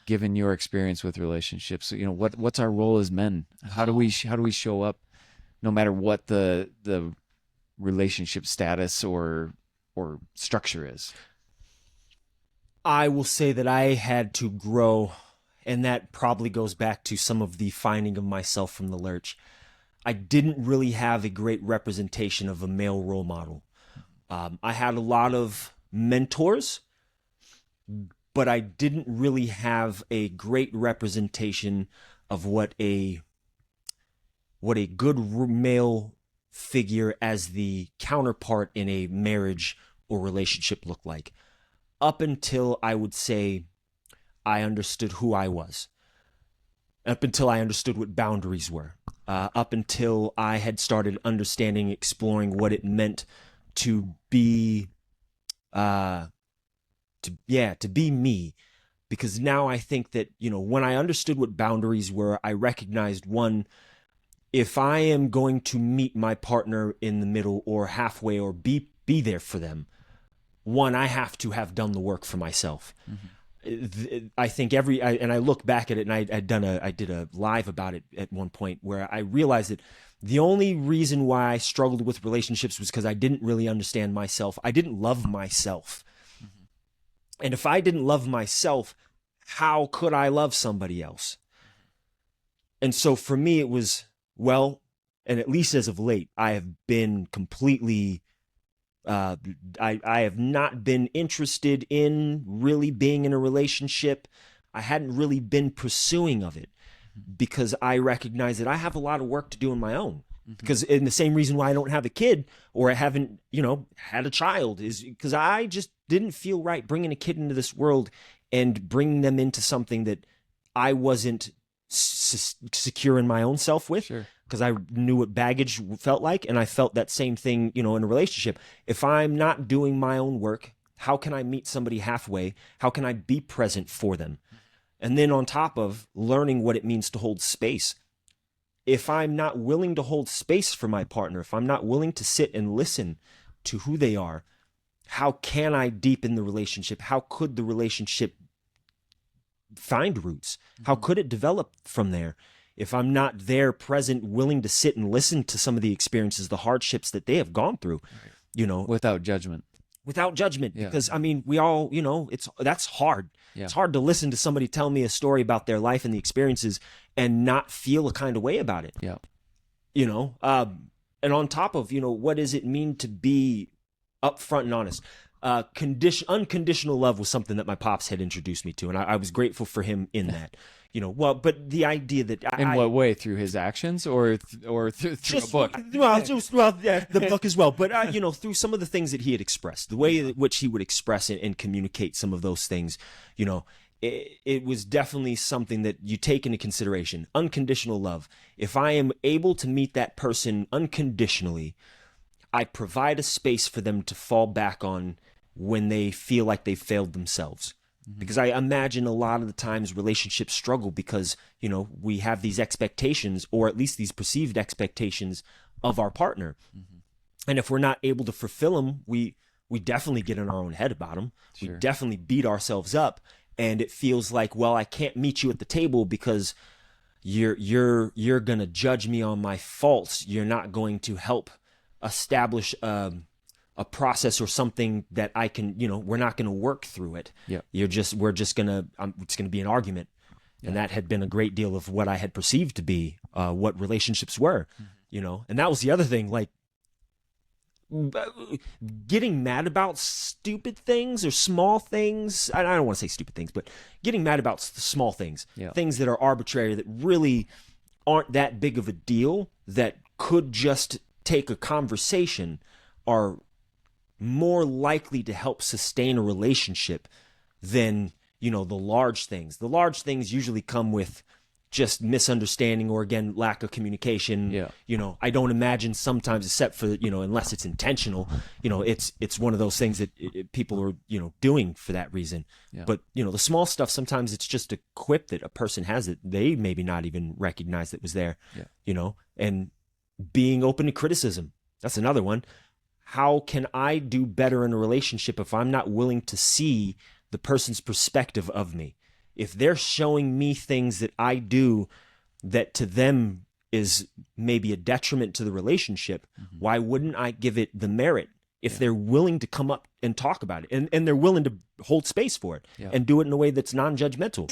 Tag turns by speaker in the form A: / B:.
A: given your experience with relationships, what's our role as men? How do we show up no matter what the relationship status or structure is?
B: I will say that I had to grow, and that probably goes back to some of the finding of myself from the lurch. I didn't really have a great representation of a male role model. I had a lot of mentors, but I didn't really have a great representation of what a good male figure as the counterpart in a marriage or relationship looked like. Up until I would say I understood who I was. Up until I understood what boundaries were. Up until I had started understanding, exploring what it meant to be to be me. Because now I think that, when I understood what boundaries were, I recognized, one, if I am going to meet my partner in the middle or halfway or be there for them, one, I have to have done the work for myself. Mm-hmm. I think and I look back at it, and I did a live about it at one point where I realized that the only reason why I struggled with relationships was because I didn't really understand myself. I didn't love myself. Mm-hmm. And if I didn't love myself, how could I love somebody else? And so for me, it was, and at least as of late, I have been completely, I have not been interested in really being in a relationship. I hadn't really been pursuing of it because I recognize that I have a lot of work to do on my own. Mm-hmm. Because in the same reason why I don't have a kid or I haven't, had a child is because I just didn't feel right bringing a kid into this world and bringing them into something that I wasn't secure in my own self with. Sure. Because I knew what baggage felt like, and I felt that same thing, in a relationship. If I'm not doing my own work, how can I meet somebody halfway? How can I be present for them? And then on top of learning what it means to hold space. If I'm not willing to hold space for my partner, if I'm not willing to sit and listen to who they are, how can I deepen the relationship? How could the relationship find roots? How could it develop from there? If I'm not there, present, willing to sit and listen to some of the experiences, the hardships that they have gone through,
A: without judgment.
B: Yeah. Because we all, that's hard. Yeah. It's hard to listen to somebody tell me a story about their life and the experiences and not feel a kind of way about it.
A: Yeah.
B: And on top of, what does it mean to be upfront and honest? Unconditional love was something that my pops had introduced me to, and I was grateful for him in that. But the idea that
A: in what way? Through his actions or through a book?
B: The book as well. But through some of the things that he had expressed, the way in which he would express and communicate some of those things, it was definitely something that you take into consideration. Unconditional love. If I am able to meet that person unconditionally, I provide a space for them to fall back on when they feel like they've failed themselves. Mm-hmm. Because I imagine a lot of the times relationships struggle because, we have these expectations, or at least these perceived expectations of our partner. Mm-hmm. And if we're not able to fulfill them, we definitely get in our own head about them. Sure. We definitely beat ourselves up. And it feels like, I can't meet you at the table because you're going to judge me on my faults. You're not going to help establish a process or something that I can, we're not going to work through it.
A: Yeah.
B: It's going to be an argument. Yeah. And that had been a great deal of what I had perceived to be what relationships were, and that was the other thing, like getting mad about stupid things or small things. I don't want to say stupid things, but getting mad about small things, things that are arbitrary, that really aren't that big of a deal, that could just take a conversation, are more likely to help sustain a relationship than, the large things. The large things usually come with just misunderstanding or, again, lack of communication.
A: Yeah.
B: I don't imagine sometimes, except for, unless it's intentional, it's one of those things that people are, doing for that reason. Yeah. But, the small stuff, sometimes it's just a quip that a person has that they maybe not even recognize that was there, and being open to criticism. That's another one. How can I do better in a relationship if I'm not willing to see the person's perspective of me? if they're showing me things that I do that to them is maybe a detriment to the relationship, why wouldn't I give it the merit if they're willing to come up and talk about it, and they're willing to hold space for it and do it in a way that's non-judgmental?